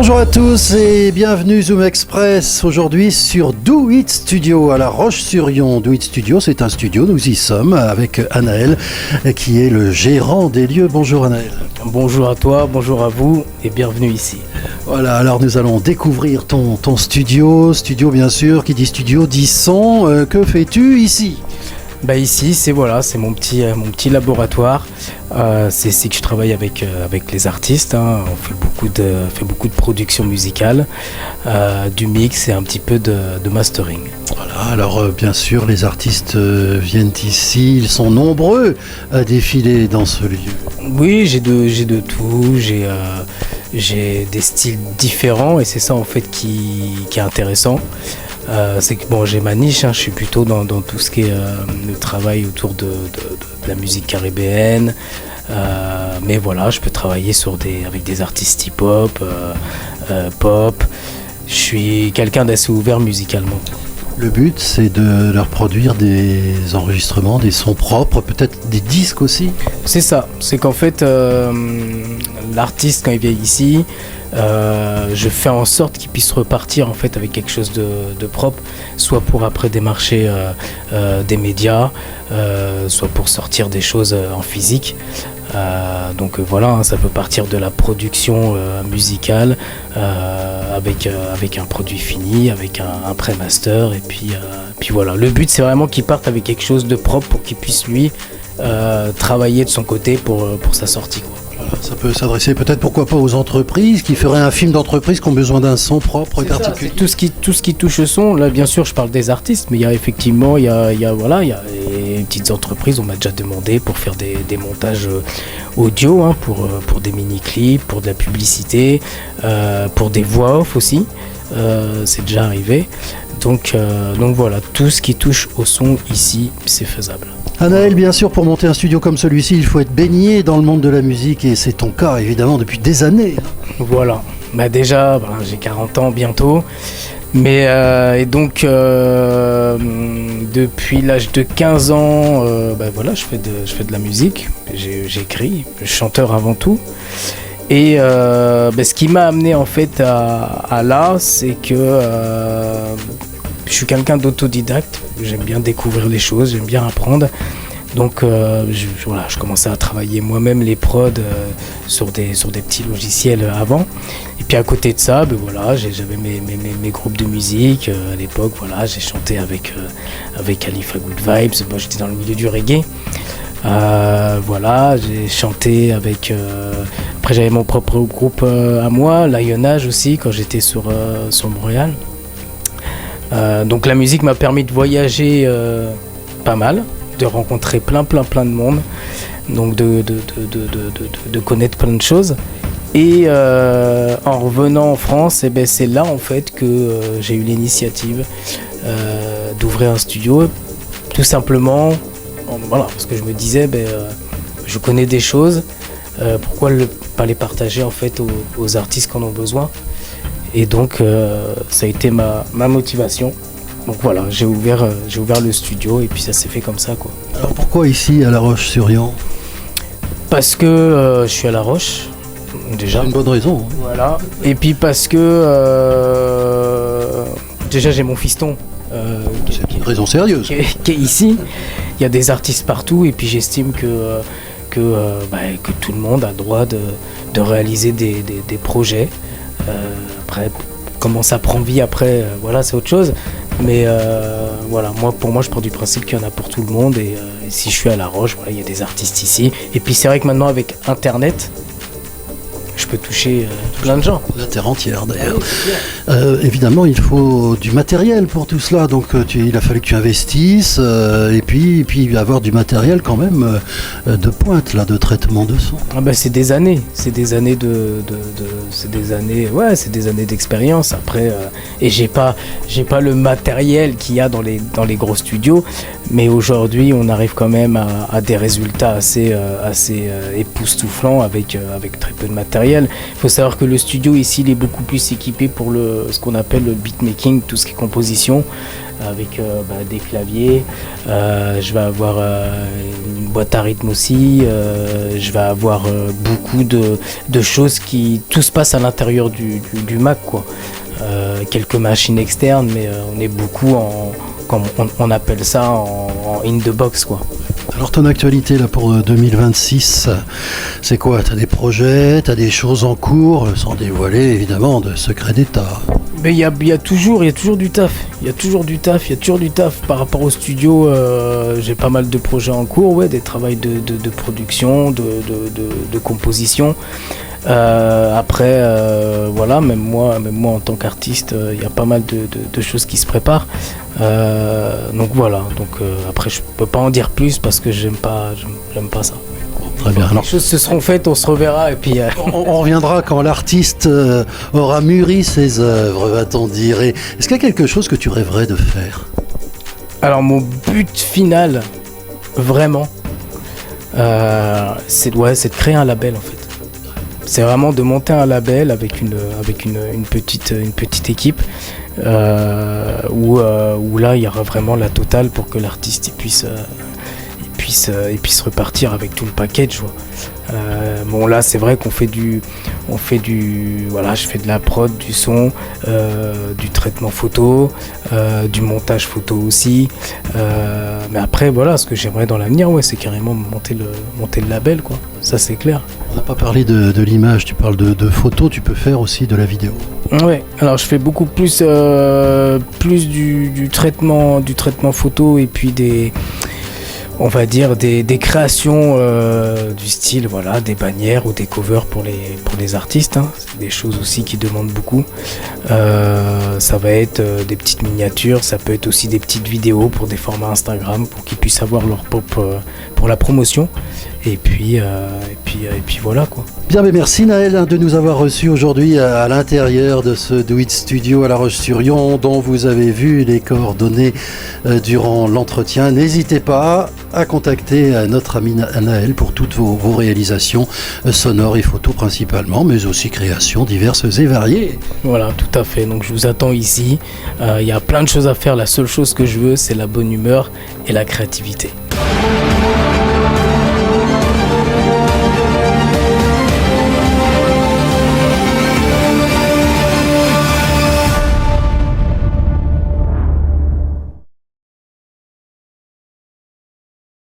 Bonjour à tous et bienvenue Zoom Express aujourd'hui sur Do It Studio à La Roche-sur-Yon. Do It Studio, c'est un studio, nous y sommes avec Anaël qui est le gérant des lieux. Bonjour Anaël. Bonjour à toi, bonjour à vous et bienvenue ici. Voilà, alors nous allons découvrir ton studio bien sûr, qui dit studio dit son. Que fais-tu ici ? Ici, c'est mon petit laboratoire. C'est ici que je travaille avec les artistes. On fait beaucoup de production musicale, du mix et un petit peu de mastering. Voilà, alors bien sûr, les artistes viennent ici. Ils sont nombreux à défiler dans ce lieu. Oui, j'ai de tout. J'ai des styles différents et c'est ça en fait qui est intéressant. C'est que j'ai ma niche, je suis plutôt dans tout ce qui est le travail autour de la musique caribéenne, mais voilà, je peux travailler avec des artistes hip-hop, pop. Je suis quelqu'un d'assez ouvert musicalement. Le but, c'est de leur produire des enregistrements, des sons propres, peut-être des disques aussi. C'est ça, c'est qu'en fait, l'artiste quand il vient ici, je fais en sorte qu'il puisse repartir en fait avec quelque chose de propre, soit pour après démarcher des médias, soit pour sortir des choses en physique. Donc voilà, ça peut partir de la production musicale avec un produit fini, avec un pré-master et puis voilà. Le but c'est vraiment qu'il parte avec quelque chose de propre pour qu'il puisse lui travailler de son côté pour sa sortie, quoi. Ça peut s'adresser peut-être, pourquoi pas, aux entreprises qui feraient un film d'entreprise qui ont besoin d'un son propre et particulier. Tout ce qui touche au son, là bien sûr je parle des artistes, mais il y a effectivement il y a des petites entreprises, on m'a déjà demandé pour faire des montages audio, pour des mini-clips, pour de la publicité, pour des voix off aussi, c'est déjà arrivé. Donc voilà, tout ce qui touche au son ici, c'est faisable. Anaël, bien sûr, pour monter un studio comme celui-ci, il faut être baigné dans le monde de la musique et c'est ton cas, évidemment, depuis des années. Voilà, déjà, j'ai 40 ans bientôt, mais et donc depuis l'âge de 15 ans, je fais de la musique, j'écris, je suis chanteur avant tout. Et ce qui m'a amené en fait à là, c'est que je suis quelqu'un d'autodidacte, j'aime bien découvrir les choses, j'aime bien apprendre. Donc je commençais à travailler moi-même les prods sur des petits logiciels avant. Et puis à côté de ça, j'avais mes groupes de musique. À l'époque, j'ai chanté avec Khalifa Good Vibes, moi j'étais dans le milieu du reggae. J'ai chanté avec... Après j'avais mon propre groupe à moi, Lionage aussi, quand j'étais sur Montréal. Donc la musique m'a permis de voyager pas mal, de rencontrer plein de monde, donc de connaître plein de choses. Et en revenant en France, c'est là en fait que j'ai eu l'initiative d'ouvrir un studio, tout simplement. Parce que je me disais, je connais des choses, pourquoi pas les partager en fait aux artistes qui en ont besoin. Et donc ça a été ma motivation. Donc voilà, j'ai ouvert le studio et puis ça s'est fait comme ça, quoi. Alors pourquoi ici à La Roche-sur-Yon ? Parce que je suis à La Roche, déjà. C'est une bonne raison. Voilà. Et puis parce que déjà j'ai mon fiston. C'est une raison sérieuse. Qui est ici. Il y a des artistes partout et puis j'estime que tout le monde a droit de réaliser des projets. Après, comment ça prend vie après, c'est autre chose. Mais pour moi, je pars du principe qu'il y en a pour tout le monde. Et si je suis à La Roche, il y a des artistes ici. Et puis c'est vrai que maintenant, avec Internet, je peux toucher plein de gens. La terre entière d'ailleurs. Évidemment, il faut du matériel pour tout cela. Donc il a fallu que tu investisses et puis avoir du matériel quand même de pointe, là, de traitement de son. C'est des années. C'est des années d'expérience. Après, et j'ai pas le matériel qu'il y a dans les gros studios. Mais aujourd'hui, on arrive quand même à des résultats assez époustouflants avec très peu de matériel. Il faut savoir que le studio ici, il est beaucoup plus équipé pour ce qu'on appelle le beatmaking, tout ce qui est composition. avec des claviers. Je vais avoir une boîte à rythme aussi. Je vais avoir beaucoup de choses tout se passe à l'intérieur du Mac, quoi. Quelques machines externes, mais on est beaucoup comme on appelle ça en in the box, quoi. Alors ton actualité là pour 2026, c'est quoi? T'as des projets, t'as des choses en cours, sans dévoiler évidemment de secrets d'État? Mais il y a toujours du taf. Il y a toujours du taf par rapport au studio. J'ai pas mal de projets en cours, ouais, des travaux de production, de composition. Après, voilà, même moi en tant qu'artiste, il y a pas mal de choses qui se préparent. Donc voilà. Après, je peux pas en dire plus parce que j'aime pas ça. Très bien. Alors, les choses se seront faites, on se reverra et puis. On reviendra quand l'artiste aura mûri ses œuvres, va-t-on dire. Et est-ce qu'il y a quelque chose que tu rêverais de faire? Alors mon but final, vraiment, c'est de créer un label en fait. C'est vraiment de monter un label avec une petite équipe où là il y aura vraiment la totale pour que l'artiste il puisse repartir avec tout le package, quoi. Bon là c'est vrai qu'on fait voilà, je fais de la prod, du son, du traitement photo, du montage photo aussi, mais après voilà, ce que j'aimerais dans l'avenir, ouais, c'est carrément monter le label, quoi. Ça c'est clair. On n'a pas parlé de l'image, tu parles de photos, tu peux faire aussi de la vidéo. Ouais, alors je fais beaucoup plus du traitement photo et puis on va dire des créations du style, voilà, des bannières ou des covers pour les artistes, hein. C'est des choses aussi qui demandent beaucoup. Ça va être des petites miniatures, ça peut être aussi des petites vidéos pour des formats Instagram pour qu'ils puissent avoir leur pop pour la promotion. Et puis voilà, quoi. Bien, mais merci Naël de nous avoir reçus aujourd'hui à l'intérieur de ce Do It Studio à La Roche-sur-Yon, dont vous avez vu les coordonnées durant l'entretien. N'hésitez pas à contacter notre ami Naël pour toutes vos réalisations sonores et photos principalement, mais aussi créations diverses et variées. Voilà, tout à fait. Donc je vous attends ici. Il y a plein de choses à faire. La seule chose que je veux, c'est la bonne humeur et la créativité.